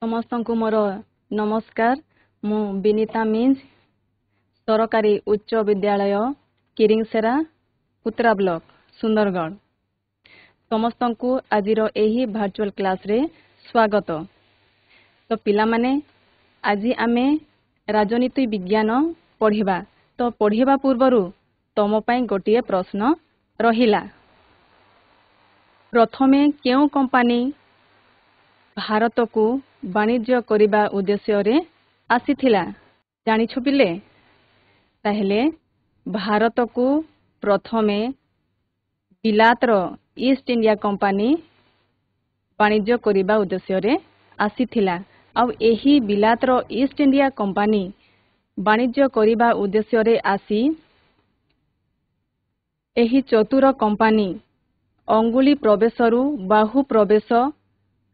ସମସ୍ତଙ୍କୁ ମୋର ନମସ୍କାର। ମୁଁ ବିନିତା ମିଞ୍ଜ, ସରକାରୀ ଉଚ୍ଚ ବିଦ୍ୟାଳୟ କିରିଂସେରା, କୁତ୍ରା ବ୍ଲକ, ସୁନ୍ଦରଗଡ଼। ସମସ୍ତଙ୍କୁ ଆଜିର ଏହି ଭର୍ଚୁଆଲ କ୍ଲାସରେ ସ୍ୱାଗତ। ତ ପିଲାମାନେ, ଆଜି ଆମେ ରାଜନୀତି ବିଜ୍ଞାନ ପଢ଼ିବା। ତ ପଢ଼ିବା ପୂର୍ବରୁ ତମ ପାଇଁ ଗୋଟିଏ ପ୍ରଶ୍ନ ରହିଲା। ପ୍ରଥମେ କେଉଁ କମ୍ପାନୀ ଭାରତକୁ ବାଣିଜ୍ୟ କରିବା ଉଦ୍ଦେଶ୍ୟରେ ଆସିଥିଲା? ଜାଣିଛ ପିଲେ? ତାହେଲେ ଭାରତକୁ ପ୍ରଥମେ ବିଲାତର ଇଷ୍ଟ ଇଣ୍ଡିଆ କମ୍ପାନୀ ବାଣିଜ୍ୟ କରିବା ଉଦ୍ଦେଶ୍ୟରେ ଆସିଥିଲା। ଆଉ ଏହି ବିଲାତର ଇଷ୍ଟ ଇଣ୍ଡିଆ କମ୍ପାନୀ ବାଣିଜ୍ୟ କରିବା ଉଦ୍ଦେଶ୍ୟରେ ଆସି ଏହି ଚତୁର କମ୍ପାନୀ ଅଙ୍ଗୁଳି ପ୍ରବେଶରୁ ବାହୁ ପ୍ରବେଶ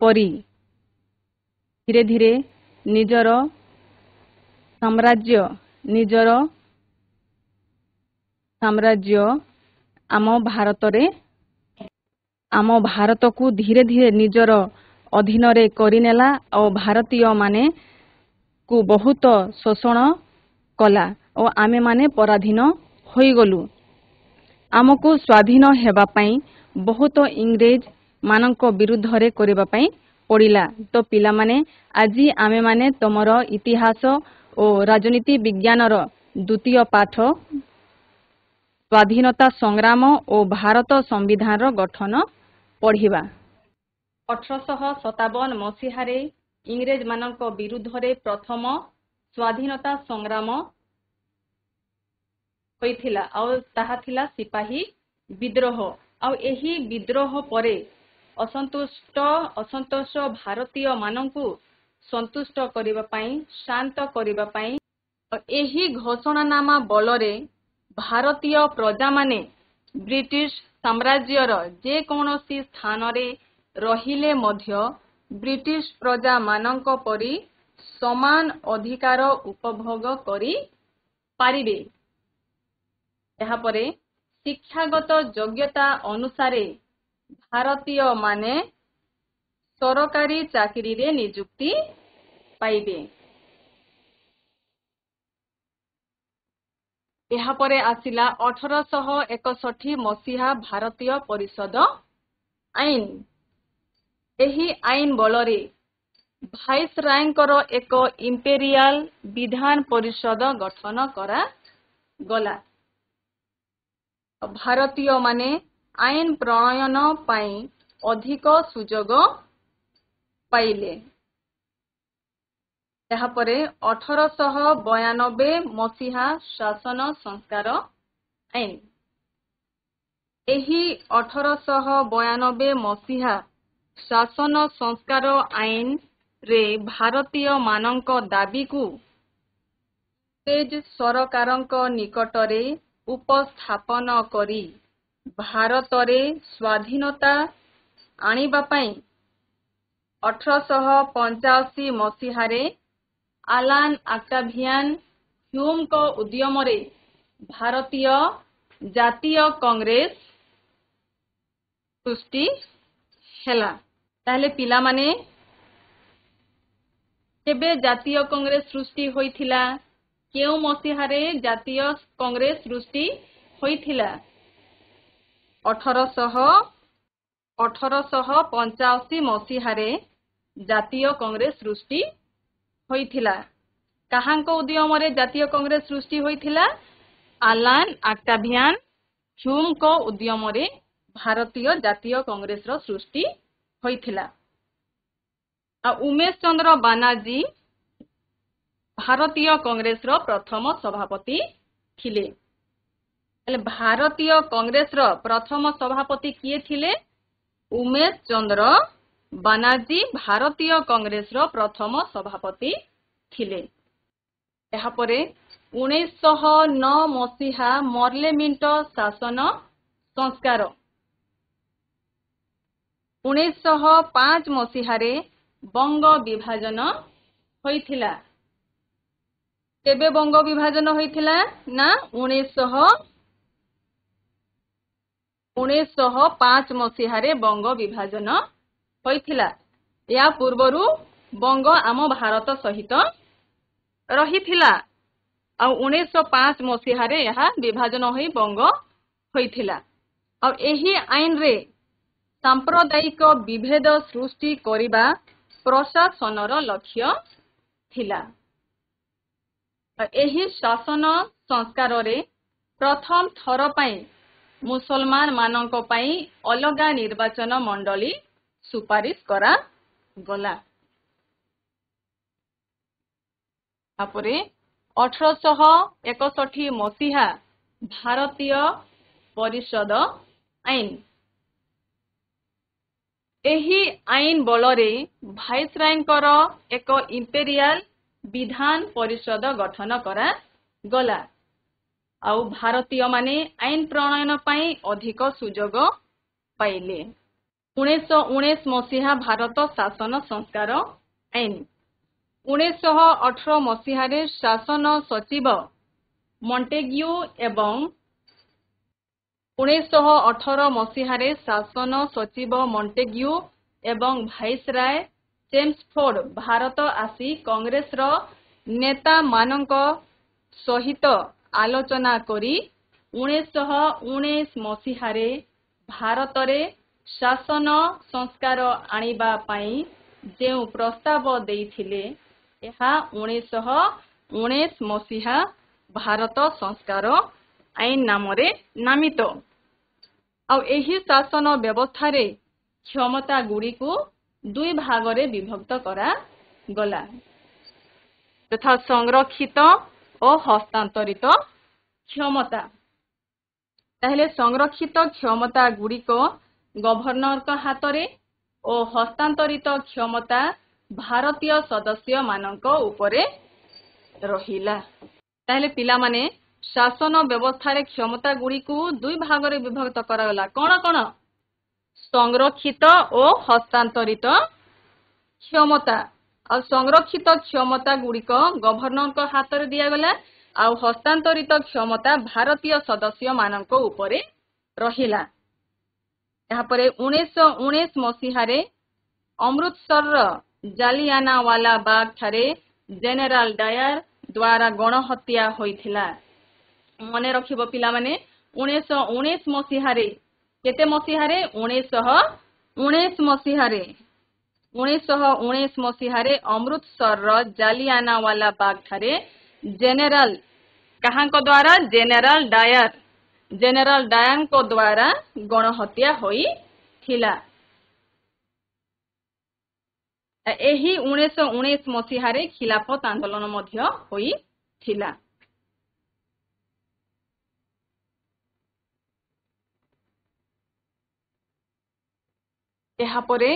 ପରି ଧୀରେ ଧୀରେ ନିଜର ସାମ୍ରାଜ୍ୟ ଆମ ଭାରତକୁ ଧୀରେ ଧୀରେ ନିଜର ଅଧୀନରେ କରିନେଲା ଆଉ ଭାରତୀୟମାନଙ୍କୁ ବହୁତ ଶୋଷଣ କଲା ଓ ଆମେମାନେ ପରାଧୀନ ହୋଇଗଲୁ। ଆମକୁ ସ୍ୱାଧୀନ ହେବା ପାଇଁ ବହୁତ ଇଂରେଜ ମାନଙ୍କ ବିରୁଦ୍ଧରେ କରିବା ପାଇଁ ପଡ଼ିଲା। ତ ପିଲାମାନେ, ଆଜି ଆମେମାନେ ତମର ଇତିହାସ ଓ ରାଜନୀତି ବିଜ୍ଞାନର ଦ୍ୱିତୀୟ ପାଠ ସ୍ୱାଧୀନତା ସଂଗ୍ରାମ ଓ ଭାରତ ସମ୍ବିଧାନର ଗଠନ ପଢ଼ିବା। 1857 ମସିହାରେ ଇଂରେଜମାନଙ୍କ ବିରୁଦ୍ଧରେ ପ୍ରଥମ ସ୍ୱାଧୀନତା ସଂଗ୍ରାମ ହୋଇଥିଲା ଆଉ ତାହା ଥିଲା ସିପାହୀ ବିଦ୍ରୋହ। ଆଉ ଏହି ବିଦ୍ରୋହ ପରେ ଅସନ୍ତୋଷ ଭାରତୀୟମାନଙ୍କୁ ସନ୍ତୁଷ୍ଟ କରିବା ପାଇଁ, ଶାନ୍ତ କରିବା ପାଇଁ ଏହି ଘୋଷଣାନାମା ବଳରେ ଭାରତୀୟ ପ୍ରଜାମାନେ ବ୍ରିଟିଶ ସାମ୍ରାଜ୍ୟର ଯେକୌଣସି ସ୍ଥାନରେ ରହିଲେ ମଧ୍ୟ ବ୍ରିଟିଶ ପ୍ରଜାମାନଙ୍କ ପରି ସମାନ ଅଧିକାର ଉପଭୋଗ କରିପାରିବେ। ଏହାପରେ ଶିକ୍ଷାଗତ ଯୋଗ୍ୟତା ଅନୁସାରେ ଭାରତୀୟମାନେ ସରକାରୀ ଚାକିରିରେ ନିଯୁକ୍ତି ପାଇବେ। ଏହାପରେ ଆସିଲା 1861 ମସିହା ଭାରତୀୟ ପରିଷଦ ଆଇନ। ଏହି ଆଇନ ବଳରେ ଭାଇସରାୟଙ୍କର ଏକ ଇମ୍ପେରିଆଲ ବିଧାନ ପରିଷଦ ଗଠନ କରାଗଲା। ଭାରତୀୟମାନେ ଆଇନ ପ୍ରଣୟନ ପାଇଁ ଅଧିକ ସୁଯୋଗ ପାଇଲେ। ଏହାପରେ 1892 ମସିହା ଶାସନ ସଂସ୍କାର ଆଇନ। ଏହି 1892 ମସିହା ଶାସନ ସଂସ୍କାର ଆଇନରେ ଭାରତୀୟମାନଙ୍କ ଦାବିକୁ ଇଂରେଜ ସରକାରଙ୍କ ନିକଟରେ ଉପସ୍ଥାପନ କରି ଭାରତରେ ସ୍ୱାଧୀନତା ଆଣିବା ପାଇଁ 1885 ମସିହାରେ ଆଲାନ ଅକ୍ଟାଭିଆନ ହ୍ୟୁମଙ୍କ ଉଦ୍ୟମରେ ଭାରତୀୟ ଜାତୀୟ କଂଗ୍ରେସ ସୃଷ୍ଟି ହେଲା। ତାହେଲେ ପିଲାମାନେ, କେବେ ଜାତୀୟ କଂଗ୍ରେସ ସୃଷ୍ଟି ହୋଇଥିଲା? କେଉଁ ମସିହାରେ ଜାତୀୟ କଂଗ୍ରେସ ସୃଷ୍ଟି ହୋଇଥିଲା? 1885 ମସିହାରେ ଜାତୀୟ କଂଗ୍ରେସ ସୃଷ୍ଟି ହୋଇଥିଲା। କାହାଙ୍କ ଉଦ୍ୟମରେ ଜାତୀୟ କଂଗ୍ରେସ ସୃଷ୍ଟି ହୋଇଥିଲା? ଆଲାନ ଅକ୍ଟାଭିଆନ ହ୍ୟୁମଙ୍କ ଉଦ୍ୟମରେ ଭାରତୀୟ ଜାତୀୟ କଂଗ୍ରେସର ସୃଷ୍ଟି ହୋଇଥିଲା। ଆଉ ଉମେଶ ଚନ୍ଦ୍ର ବାନାର୍ଜୀ ଭାରତୀୟ କଂଗ୍ରେସର ପ୍ରଥମ ସଭାପତି ଥିଲେ। ହେଲେ ଭାରତୀୟ କଂଗ୍ରେସର ପ୍ରଥମ ସଭାପତି କିଏ ଥିଲେ? ଉମେଶ ଚନ୍ଦ୍ର ବାନାର୍ଜୀ ଭାରତୀୟ କଂଗ୍ରେସର ପ୍ରଥମ ସଭାପତି ଥିଲେ। ଏହାପରେ 1909 ମସିହା ମର୍ଲେମିଣ୍ଟ ଶାସନ ସଂସ୍କାର। 1905 ମସିହାରେ ବଙ୍ଗ ବିଭାଜନ ହୋଇଥିଲା। କେବେ ବଙ୍ଗ ବିଭାଜନ ହୋଇଥିଲା? ନା 1905 ମସିହାରେ ବଙ୍ଗ ବିଭାଜନ ହୋଇଥିଲା। ଏହା ପୂର୍ବରୁ बंग आम भारत सहित रहिथिला आ 1905 मसीहारे यह विभाजन होई बंग होइथिला। और एही आईन रे सांप्रदायिक विभेद सृष्टि करिबा प्रशासनर लक्ष्य थिला। एही शासन संस्कार रे प्रथम थर पई मुसलमान मानक पई अलगा निर्वाचन मंडली सुपारिश करा गला। तापरे 1861 मसीहा भारतीय परिषद आईन। एही आईन बलरे भाइसरायंकर एक इंपेरियल विधान परिषद गठन करा गला। आउ भारतीय माने आईन प्रणयन पाई अधिक सुजोग पाइले। 1919 मसीहा भारत शासन संस्कार आईन। 1918 मसीहारे शासन सचिव मॉन्टेग्यू एवं 1918 मसीहारे शासन सचिव मॉन्टेग्यू एवं भाइसराय चेम्सफोर्ड भारत आसी कांग्रेस रो नेता मानक सहित आलोचना करी 1919 मसीहारे भारत रे शासन संस्कार आनिबा पाई जेउ प्रस्ताव देइथिले एहा 1919 मसीहा भारत संस्कार आईन नामरे नामित। आ एही शासन व्यवस्था रे क्षमता गुड़ी को दुई भाग रे विभक्त करा गला तथा संरक्षित और हस्तांतरित क्षमता। ताहले संरक्षित क्षमता गुड़ी को गवर्नर का हाथ रे और हस्तांतरित क्षमता भारतीय सदस्य मानक उपरे रहिला। ताहले पिला माने शासन व्यवस्था रे क्षमता गुड़ी को दुई भाग रे विभक्त करा गला। कोन कोन? संरक्षित और हस्तांतरित क्षमता। और संरक्षित क्षमता गुड़िक गवर्नर को हाथ रे दिया गला और हस्तांतरित क्षमता भारतीय सदस्य मानक उपरे रहिला। यहाँ पर 1919 मसीहारे अमृतसर जालियानावाला बाग ठारे जेनेराल डायर द्वारा गणहत्या होइथिला। मने रखिबो पिला माने 1919 मसीहारे केते मसीहारे 1919 मसीहारे 1919 मसीहारे अमृतसर जालियानावाला बाग ठारे जेनेराल कहां को द्वारा जेनेराल डायर को द्वारा गणहत्या होई थिला। एही 1919 मसीहारे खिलाफत आंदोलन मध्य होई थिला। यहाँ परे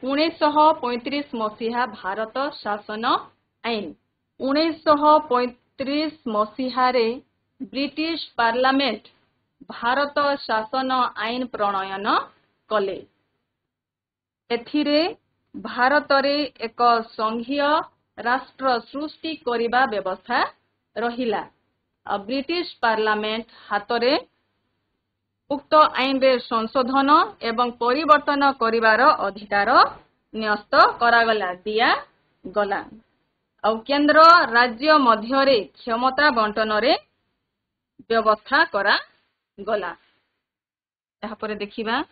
1935 मसीहा भारत शासन आईन। 1935 मसीहारे ब्रिटिश पार्लियामेंट भारत शासन आईन प्रणयन कले। एथिरे भारत रे एक संघीय राष्ट्र सृष्टि करिबा व्यवस्था रहिला। ब्रिटिश पार्लियामेंट हातरे उक्त आईन रे संशोधन एवं परिवर्तन करिवार अधिकार न्यस्त करागला दिया गला। और केंद्र राज्य मध्य रे क्षमता बंटन रे व्यवस्था करा गला। यहाँ पर देखिबा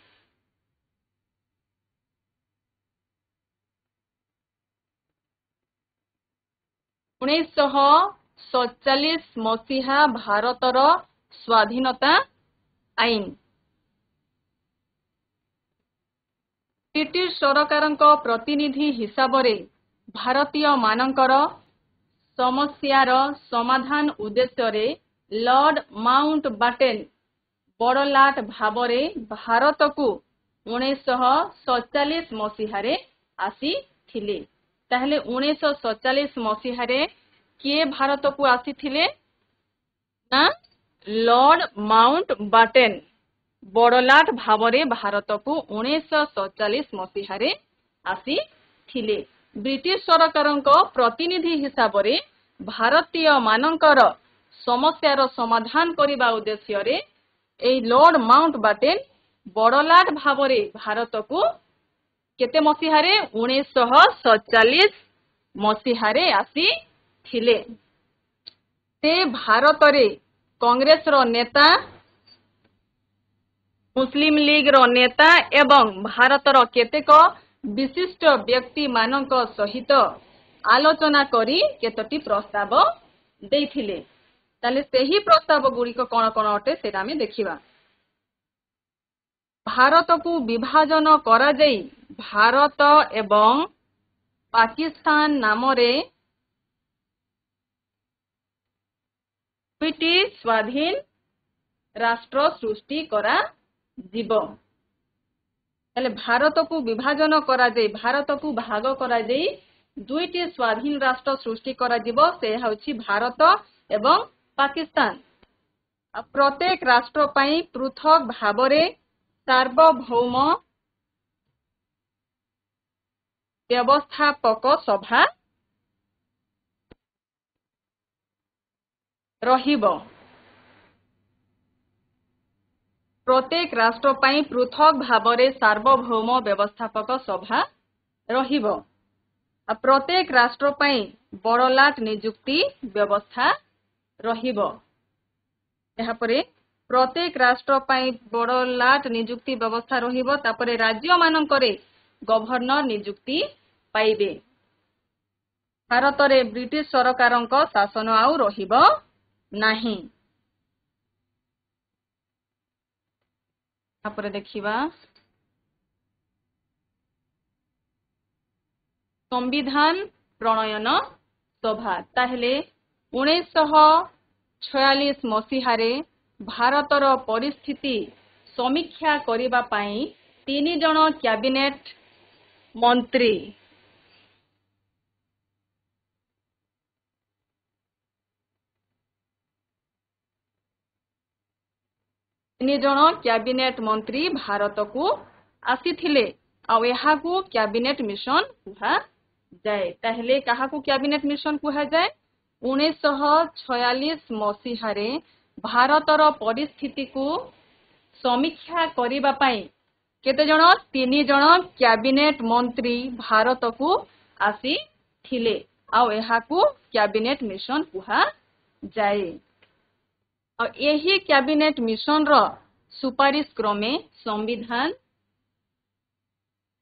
1947 मसीहा भारतर स्वाधीनता आईन। ब्रिटिश सरकारଙ୍କ प्रतिनिधि हिसाब रे भारतीय मानकर समस्यार समाधान उद्देश्य रे लॉर्ड माउंटबेटन बड़लाट भावरे भारत को 1947 मसीहारे आसी थिले। ताहले 1947 मसीहारे किए भारत को आसी थिले ना लॉर्ड माउंटबेटन बड़लाट भावरे भारत को 1947 मसीहारे आसी थिले। ब्रिटिश सरकारଙ୍କ प्रतिनिधि हिसाब रे भारतीय मानकर समस्यार समाधान करिबा उद्देश्य रे ए लॉर्ड माउंटबेटन बड़लाट भावरे भारत को केते मसीहारे 1947 मसीहारे आसीथिले। से भारत रे कांग्रेस रो नेता, मुस्लिम लीग रो नेता एवं भारत रो केतेक विशिष्ट व्यक्ति मानक सहित आलोचना करी केतोटी प्रस्ताव देइथिले। ताले सेही प्रस्ताव गुड़िक कौन कौन अटे सेटा आमे देखिबा। भारत को विभाजन करा जाई भारत एवं पाकिस्तान नाम रे दुईटी स्वाधीन राष्ट्र सृष्टि करा जीवो। ताले भारत को विभाजन करा जाई, भारत को भाग करा जाई दुईटी स्वाधीन राष्ट्र सृष्टि करा जीवो। से हउछि भारत एवं पाकिस्तान। प्रत्येक राष्ट्र पई पृथक भावरे सार्वभौम व्यवस्थापक सभा रहिबो। प्रत्येक राष्ट्र पई पृथक भावरे सार्वभौम व्यवस्थापक सभा रहिबो। प्रत्येक राष्ट्र पई बड़लाट नियुक्ति व्यवस्था रहिबो। यहाँ परे प्रत्येक राष्ट्र पई बड़लाट नियुक्ति व्यवस्था रहिबो। तापरे राज्य मानकरे गवर्नर नियुक्ति पाइबे। भारत रे ब्रिटिश सरकारक शासन आउ रहिबो नाही। तापरे देखिबा संविधान प्रणयन सभा। ताहेले 1946 मसीहारे भारतर परिस्थिति समीक्षा करिबा पाई 3 जन कैबिनेट मंत्री कैबिनेट मंत्री भारत को आसीथिले। आ एहाकू कैबिनेट मिशन कुहा जाए। ताहेले काहाकू कैबिनेट मिशन कुहा जाए? 1946 मसीहारे भारतर परिस्थिति को समीक्षा करिबा पाई केते जन 3 जन कैबिनेट मंत्री भारत को आसीथिले। आ एहाकू कैबिनेट मिशन कुहा जाए। और यही कैबिनेट मिशन रो सुपारिश क्रमे संविधान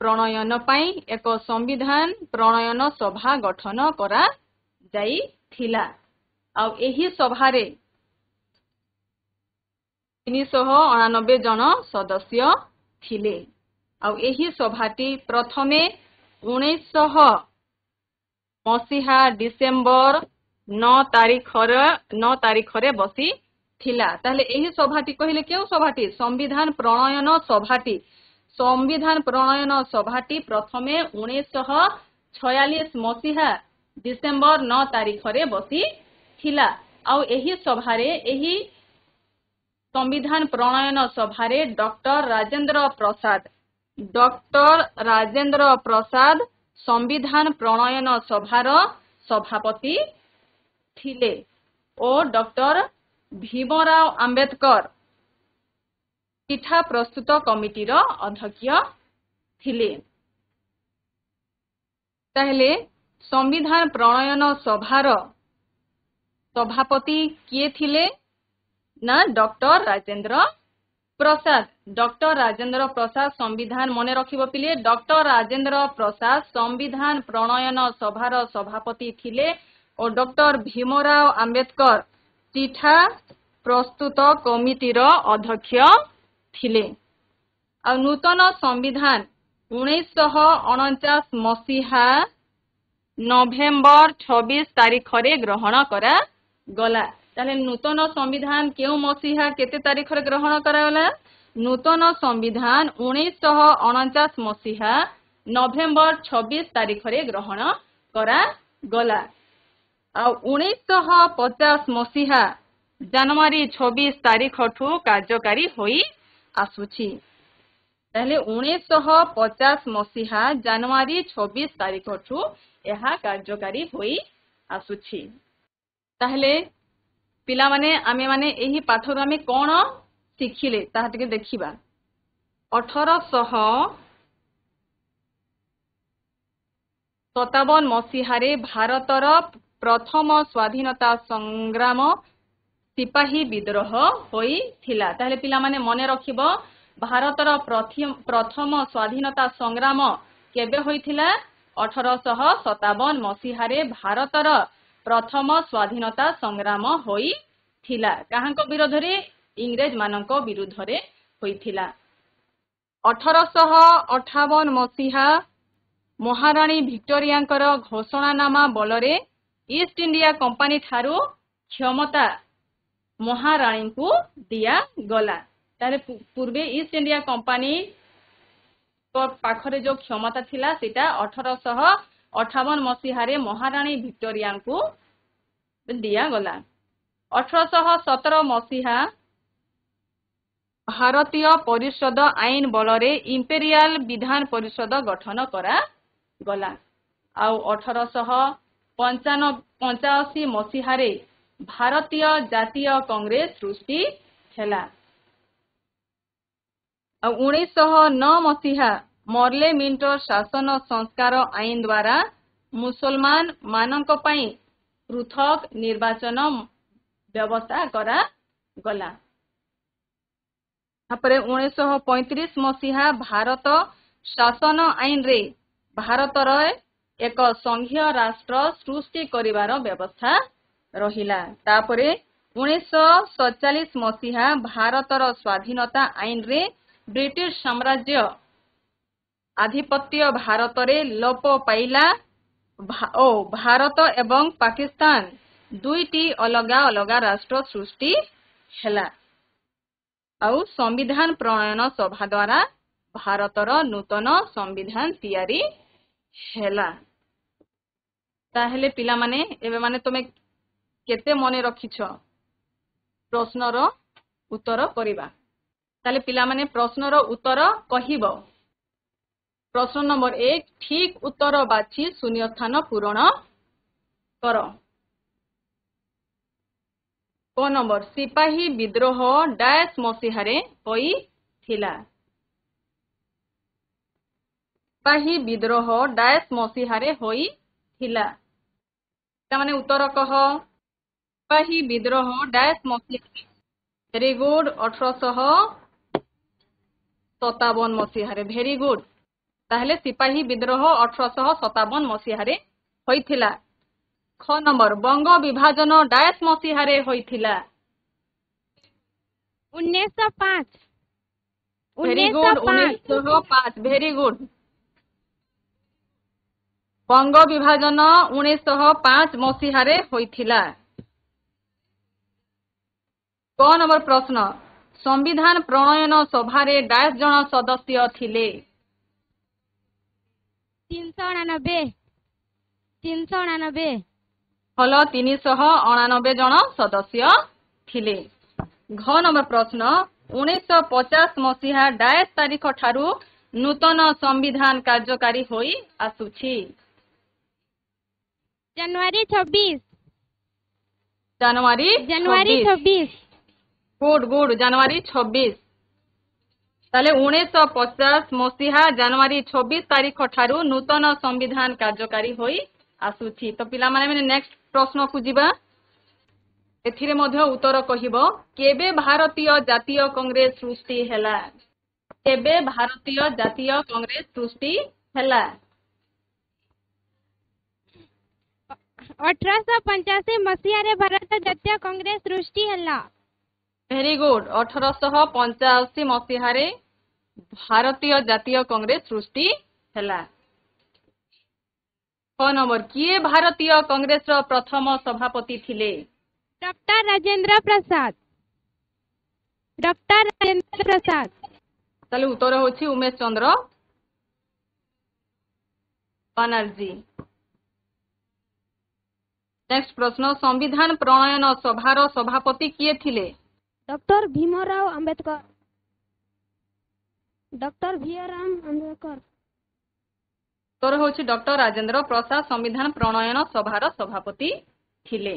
प्रणयन पाई एक संविधान प्रणयन सभा गठन करा जाई थिला। आ यही सभारे 389 जन सदस्य थिले। आ यही सभाटी प्रथमे 1900 मसीहा डिसेम्बर 9 तारिखरे बसी थिला। ताहले एही सभाटी कहिले केउ सभाटी? संविधान प्रणयन सभाटी। संविधान प्रणयन सभाटी प्रथमे 1946 मसीहा डिसेम्बर 9 तारिखरे बसी थिला। आ एही सभारे एही संविधान प्रणयन सभारे डॉक्टर राजेंद्र प्रसाद संविधान प्रणयन सभार सभापति थिले और डॉक्टर भीमराव आंबेडकर चिठा प्रस्तुत कमिटीर अध्यक्ष थिले। ताहले संविधान प्रणयन सभार सभापति किए थिले ना? डॉक्टर राजेंद्र प्रसाद। डॉक्टर राजेंद्र प्रसाद संविधान मने रखिबो पिले। डॉक्टर राजेंद्र प्रसाद संविधान प्रणयन सभार सभापति थिले और डॉक्टर भीमराव आंबेडकर चिठा प्रस्तुत कमिटीर अध्यक्ष थिले। आ नूतन संविधान 1949 मसीहा नवेम्बर 26 तारिखरे ग्रहण करा गला। ताले नूतन संविधान केउ मसीहा केते तारिखरे ग्रहण करा गला? नूतन संविधान 1949 मसीहा नवेम्बर 26 तारिखरे ग्रहण करा गला। आ 1950 मसीहा जनवरी 26 तारिख ठू कार्यकारी होई आसुछि। ताहले 1950 मसीहा जनवरी 26 तारिख ठू एहा कार्यकारी होई आसुछि। ताहले पिला माने आमे माने एही पाठर आमे कोन शिखिले ताहा टिके देखिबा। 1800 57 ମସିହାରେ ଭାରତର ପ୍ରଥମ ସ୍ୱାଧୀନତା ସଂଗ୍ରାମ ସିପାହୀ ବିଦ୍ରୋହ ହୋଇଥିଲା। ତାହେଲେ ପିଲାମାନେ ମନେ ରଖିବ ଭାରତର ପ୍ରଥମ ସ୍ୱାଧୀନତା ସଂଗ୍ରାମ କେବେ ହୋଇଥିଲା? 1857 ମସିହାରେ ଭାରତର ପ୍ରଥମ ସ୍ୱାଧୀନତା ସଂଗ୍ରାମ ହୋଇଥିଲା। କାହାଙ୍କ ବିରୋଧରେ? ଇଂରେଜ ମାନଙ୍କ ବିରୁଦ୍ଧରେ ହୋଇଥିଲା। 1858 ମସିହା ମହାରାଣୀ ଭିକ୍ଟୋରିଆଙ୍କର ଘୋଷଣାନାମା ବଳରେ ଇଷ୍ଟ ଇଣ୍ଡିଆ କମ୍ପାନୀ ଠାରୁ କ୍ଷମତା ମହାରାଣୀଙ୍କୁ ଦିଆଗଲା। ତାହେଲେ ପୂର୍ବେ ଇଷ୍ଟ ଇଣ୍ଡିଆ କମ୍ପାନୀ ପାଖରେ ଯୋଉ କ୍ଷମତା ଥିଲା ସେଟା 1858 ମସିହାରେ ମହାରାଣୀ ଭିକ୍ଟୋରିଆଙ୍କୁ ଦିଆଗଲା। 1817 ମସିହା ଭାରତୀୟ ପରିଷଦ ଆଇନ ବଳରେ ଇମ୍ପେରିଆଲ ବିଧାନ ପରିଷଦ ଗଠନ କରାଗଲା। ଆଉ 1885 ମସିହାରେ ଭାରତୀୟ ଜାତୀୟ କଂଗ୍ରେସ ସୃଷ୍ଟି ହେଲା। ଆଉ 1909 ମସିହା ମର୍ଲେ ମିଣ୍ଟର ଶାସନ ସଂସ୍କାର ଆଇନ ଦ୍ୱାରା ମୁସଲମାନ ମାନଙ୍କ ପାଇଁ ପୃଥକ ନିର୍ବାଚନ ବ୍ୟବସ୍ଥା କରାଗଲା। ତାପରେ 1935 ମସିହା ଭାରତ ଶାସନ ଆଇନରେ ଭାରତର ଏକ ସଂଘୀୟ ରାଷ୍ଟ୍ର ସୃଷ୍ଟି କରିବାର ବ୍ୟବସ୍ଥା ରହିଲା। ତାପରେ 1947 ମସିହା ଭାରତର ସ୍ୱାଧୀନତା ଆଇନରେ ବ୍ରିଟିଶ ସାମ୍ରାଜ୍ୟ ଆଧିପତ୍ୟ ଭାରତରେ ଲୋପ ପାଇଲା ଓ ଭାରତ ଏବଂ ପାକିସ୍ତାନ ଦୁଇଟି ଅଲଗା ଅଲଗା ରାଷ୍ଟ୍ର ସୃଷ୍ଟି ହେଲା। ଆଉ ସମ୍ବିଧାନ ପ୍ରଣୟନ ସଭା ଦ୍ୱାରା ଭାରତର ନୂତନ ସମ୍ବିଧାନ ତିଆରି ହେଲା। ତାହେଲେ ପିଲାମାନେ ଏବେ ମାନେ ତମେ କେତେ ମନେ ରଖିଛ? ପ୍ରଶ୍ନର ଉତ୍ତର କରିବା। ତାହେଲେ ପିଲାମାନେ ପ୍ରଶ୍ନର ଉତ୍ତର କହିବ। ପ୍ରଶ୍ନ ନମ୍ବର 1 ଠିକ ଉତ୍ତର ବାଛି ଶୂନ୍ୟସ୍ଥାନ ପୂରଣ କର। କ ନମ୍ବର ସିପାହୀ ବିଦ୍ରୋହ ଡାଏସ ମସିହାରେ ହୋଇଥିଲା? ସିପାହୀ ବିଦ୍ରୋହ ଡାଏସ ମସିହାରେ ହୋଇଥିଲା? ପିଲାମାନେ ଉତ୍ତର କହ। ସିପାହୀ ବିଦ୍ରୋହ ଡାଏସ ମସିହାରେ? Very good. 1857 ମସିହାରେ। Very good. ତାହେଲେ ସିପାହୀ ବିଦ୍ରୋହ 1857 ମସିହାରେ ହୋଇଥିଲା। ଖ ନମ୍ବର ବଙ୍ଗ ବିଭାଜନ ଡାଏସ ମସିହାରେ ହୋଇଥିଲା? 1905। Very good. 1905। Very good. Banga ବିଭାଜନ 1905 ମସିହାରେ ହୋଇଥିଲା। କ ନମ୍ବର ପ୍ରଶ୍ନ ସମ୍ବିଧାନ ପ୍ରଣୟନ ସଭାରେ ଡାଏସ ଜଣ ସଦସ୍ୟ ଥିଲେ? 389। ଭଲ 389 ଜଣ ସଦସ୍ୟ ଥିଲେ। ଘ ନମ୍ବର ପ୍ରଶ୍ନ 1950 ମସିହା ଡାଏସ ତାରିଖ ଠାରୁ ନୂତନ ସମ୍ବିଧାନ କାର୍ଯ୍ୟକାରୀ ହୋଇ ଆସୁଛି? ଜାନୁଆରୀ 26। ଜାନୁଆରୀ 26। ଗୁଡ ଗୁଡ। ଜାନୁଆରୀ 26। ତାହେଲେ 1950 ମସିହା ଜାନୁଆରୀ 26 ତାରିଖ ଠାରୁ ନୂତନ ସମ୍ବିଧାନ କାର୍ଯ୍ୟକାରୀ ହୋଇ ଆସୁଛି। ତ ପିଲାମାନେ ନେକ୍ସଟ ପ୍ରଶ୍ନକୁ ଯିବା। ଏଥିରେ ମଧ୍ୟ ଉତ୍ତର କହିବ। କେବେ ଭାରତୀୟ ଜାତୀୟ କଂଗ୍ରେସ ସୃଷ୍ଟି ହେଲା? କେବେ ଭାରତୀୟ ଜାତୀୟ କଂଗ୍ରେସ ସୃଷ୍ଟି ହେଲା? 1885 ମସିହାରେ ଭାରତ ଜାତୀୟ କଂଗ୍ରେସ ସୃଷ୍ଟି ହେଲା। Very good. 1885 ମସିହାରେ ଭାରତୀୟ ଜାତୀୟ କଂଗ୍ରେସ ସୃଷ୍ଟି ହେଲା। କ ନମ୍ବର କିଏ ଭାରତୀୟ କଂଗ୍ରେସର ପ୍ରଥମ ସଭାପତି ଥିଲେ? ଡକ୍ଟର ରାଜେନ୍ଦ୍ର ପ୍ରସାଦ। ଡକ୍ଟର ରାଜେନ୍ଦ୍ର ପ୍ରସାଦ। ତାହେଲେ ଉତ୍ତର ହେଉଛି ଉମେଶ ଚନ୍ଦ୍ର ବାନାର୍ଜୀ। ନେକ୍ସଟ ପ୍ରଶ୍ନ ସମ୍ବିଧାନ ପ୍ରଣୟନ ସଭାର ସଭାପତି କିଏ ଥିଲେ? ଡକ୍ଟର ଭୀମରାଓ ଆମ୍ବେଦକର। ଡକ୍ଟର ଭିଆରାମ ଆମ୍ବେଦକର। ଉତ୍ତର ହେଉଛି ଡକ୍ଟର ରାଜେନ୍ଦ୍ର ପ୍ରସାଦ ସମ୍ବିଧାନ ପ୍ରଣୟନ ସଭାର ସଭାପତି ଥିଲେ।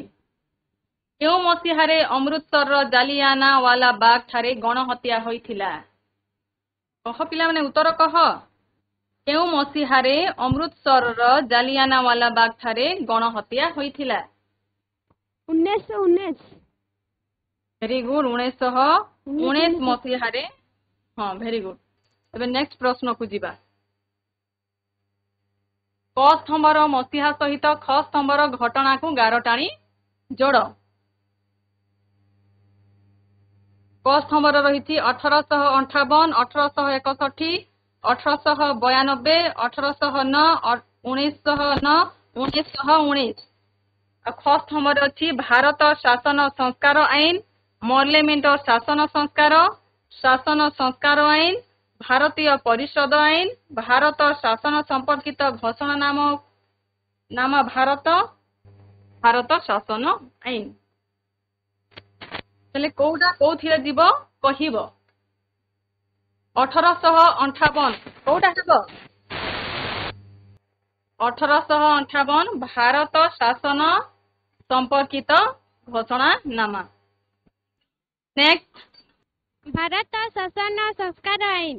କେଉଁ ମସିହାରେ ଅମୃତସରର ଜାଲିଆନାୱାଲା ବାଗ ଠାରେ ଗଣହତ୍ୟା ହୋଇଥିଲା? କହ ପିଲାମାନେ ଉତ୍ତର କହ। କେଉଁ ମସିହାରେ ଅମୃତସରର ଜାଲିଆନାୱାଲା ବାଗ ଠାରେ ଗଣହତ୍ୟା ହୋଇଥିଲା? 1919 ଭେରି ଗୁଡ୍ 1919 ମସିହାରେ। ହଁ ଭେରି ଗୁଡ୍। ଏବେ ନେକ୍ସଟ ପ୍ରଶ୍ନକୁ ଯିବା। କ ସ୍ତମ୍ଭର ମସିହା ସହିତ ଖ ସ୍ତମ୍ଭର ଘଟଣାକୁ ଗାର ଟାଣି ଯୋଡ଼। କ ସ୍ତମ୍ଭର ରହିଛି 1858, 1861, 1892, 1809, 1909, 1919। ଆଉ ଖ ସ୍ତମ୍ଭରେ ଅଛି ଭାରତ ଶାସନ ସଂସ୍କାର ଆଇନ, ମର୍ଲେ ମିଣ୍ଟର ଶାସନ ସଂସ୍କାର ଆଇନ, ଭାରତୀୟ ପରିଷଦ ଆଇନ, ଭାରତ ଶାସନ ସମ୍ପର୍କିତ ଘୋଷଣା ନାମ ଭାରତ ଶାସନ ଆଇନ। ହେଲେ କୋଉଟା କୋଉଥିରେ ଯିବ କହିବ? 1858 କୋଉଟା ହେବ? 1858 ଭାରତ ଶାସନ ସମ୍ପର୍କିତ ଘୋଷଣାନାମା। ନେକ୍ସଟ ଭାରତ ଶାସନ ସଂସ୍କାର ଆଇନ,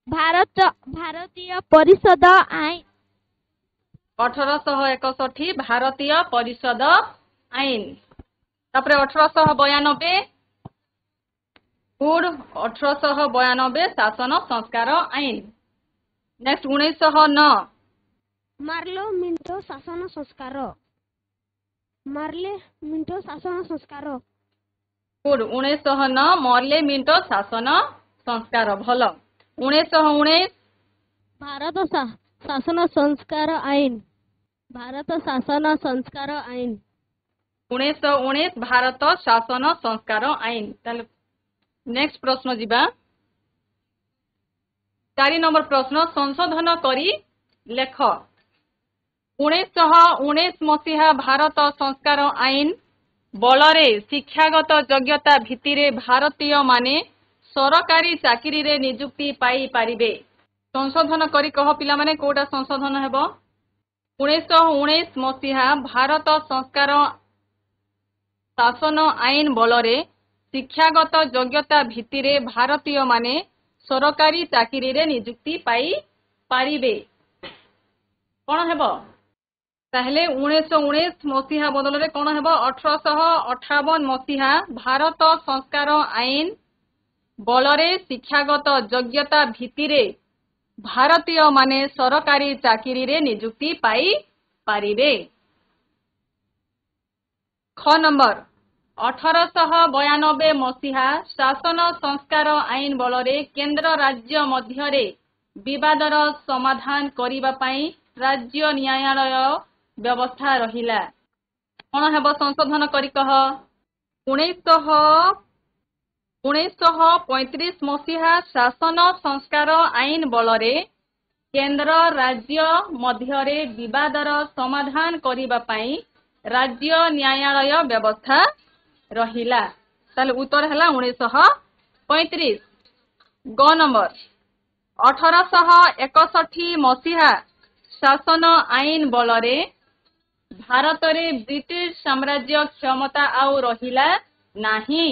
ଭାରତୀୟ ପରିଷଦ ଆଇନ, 1861 ଭାରତୀୟ ପରିଷଦ ଆଇନ। ତାପରେ 1892 ଗୁଡ୍ 1892 ଶାସନ ସଂସ୍କାର ଆଇନ। ନେକ୍ସଟ 1909 ମାର୍ଲେ ମିଣ୍ଟୋ ଶାସନ ସଂସ୍କାର, ଗୁଡ୍ 1909 ମର୍ଲେ ମିଣ୍ଟୋ ଶାସନ ସଂସ୍କାର। ଭଲ। 1919 ଭାରତ ଶାସନ ସଂସ୍କାର ଆଇନ, ଭାରତ ଶାସନ ସଂସ୍କାର ଆଇନ। 1919 ଭାରତ ଶାସନ ସଂସ୍କାର ଆଇନ। ତାହେଲେ ନେକ୍ସଟ ପ୍ରଶ୍ନ ଯିବା। 4 ନମ୍ବର ପ୍ରଶ୍ନ ସଂଶୋଧନ କରି ଲେଖ। 1919 ମସିହା ଭାରତ ସଂସ୍କାର ଆଇନ ବଳରେ ଶିକ୍ଷାଗତ ଯୋଗ୍ୟତା ଭିତ୍ତିରେ ଭାରତୀୟମାନେ ସରକାରୀ ଚାକିରିରେ ନିଯୁକ୍ତି ପାଇପାରିବେ। ସଂଶୋଧନ କରି କହ ପିଲାମାନେ, କୋଉଟା ସଂଶୋଧନ ହେବ? 1919 ମସିହା ଭାରତ ସଂସ୍କାର ଶାସନ ଆଇନ ବଳରେ ଶିକ୍ଷାଗତ ଯୋଗ୍ୟତା ଭିତ୍ତିରେ ଭାରତୀୟମାନେ ସରକାରୀ ଚାକିରିରେ ନିଯୁକ୍ତି ପାଇପାରିବେ। କଣ ହେବ? ତାହେଲେ 1919 ମସିହା ବଦଳରେ କଣ ହେବ? 1858 ମସିହା ଭାରତ ସଂସ୍କାର ଆଇନ ବଳରେ ଶିକ୍ଷାଗତ ଯୋଗ୍ୟତା ଭିତ୍ତିରେ ଭାରତୀୟମାନେ ସରକାରୀ ଚାକିରିରେ ନିଯୁକ୍ତି ପାଇପାରିବେ। ଖ ନମ୍ବର 1892 ମସିହା ଶାସନ ସଂସ୍କାର ଆଇନ ବଳରେ କେନ୍ଦ୍ର ରାଜ୍ୟ ମଧ୍ୟରେ ବିବାଦର ସମାଧାନ କରିବା ପାଇଁ ରାଜ୍ୟ ନ୍ୟାୟାଳୟ ବ୍ୟବସ୍ଥା ରହିଲା। କଣ ହେବ? ସଂଶୋଧନ କରି କହ। 1935 ମସିହା ଶାସନ ସଂସ୍କାର ଆଇନ ବଳରେ କେନ୍ଦ୍ର ରାଜ୍ୟ ମଧ୍ୟରେ ବିବାଦର ସମାଧାନ କରିବା ପାଇଁ ରାଜ୍ୟ ନ୍ୟାୟାଳୟ ବ୍ୟବସ୍ଥା ରହିଲା। ତାହେଲେ ଉତ୍ତର ହେଲା 1935। ଗ ନମ୍ବର 1861 ମସିହା ଶାସନ ଆଇନ ବଳରେ ଭାରତରେ ବ୍ରିଟିଶ ସାମ୍ରାଜ୍ୟ କ୍ଷମତା ଆଉ ରହିଲା ନାହିଁ।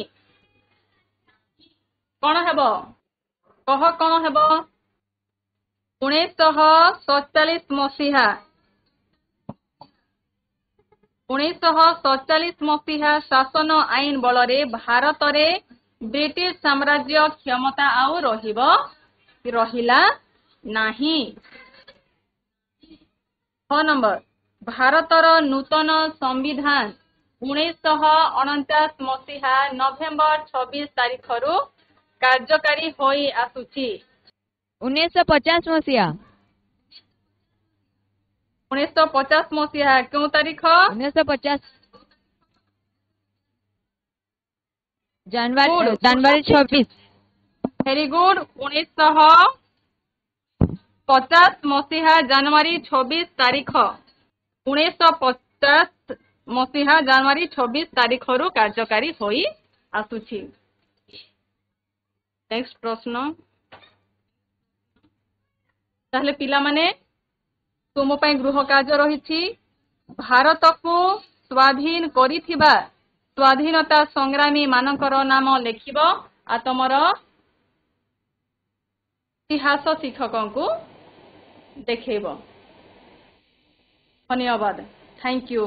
କଣ ହେବ? କହ କଣ ହେବ? 1947 ମସିହା 1947 ମସିହା ଶାସନ ଆଇନ ବଳରେ ଭାରତରେ ବ୍ରିଟିଶ ସାମ୍ରାଜ୍ୟ କ୍ଷମତା ଆଉ ରହିଲା ନାହିଁ। ଛ ନମ୍ବର ଭାରତର ନୂତନ ସମ୍ବିଧାନ 1949 ମସିହା ନଭେମ୍ବର 26 ତାରିଖରୁ କାର୍ଯ୍ୟକାରୀ ହୋଇ ଆସୁଛି। 1950 ମସିହା 1950 ମସିହା କେଉଁ ତାରିଖ? 1950 ଜାନୁଆରୀ 26। ଭେରି ଗୁଡ୍ 1950 ମସିହା ଜାନୁଆରୀ 26 ତାରିଖ। 1950 ମସିହା ଜାନୁଆରୀ 26 ତାରିଖରୁ କାର୍ଯ୍ୟକାରୀ ହୋଇ ଆସୁଛି। ନେକ୍ସଟ ପ୍ରଶ୍ନ। ତାହେଲେ ପିଲାମାନେ ତୁମ ପାଇଁ ଗୃହ କାର୍ଯ୍ୟ ରହିଛି। ଭାରତକୁ ସ୍ୱାଧୀନ କରିଥିବା ସ୍ୱାଧୀନତା ସଂଗ୍ରାମୀ ମାନଙ୍କର ନାମ ଲେଖିବ ଆଉ ତମର ଇତିହାସ ଶିକ୍ଷକଙ୍କୁ ଦେଖେଇବ। ଧନ୍ୟବାଦ। Thank you.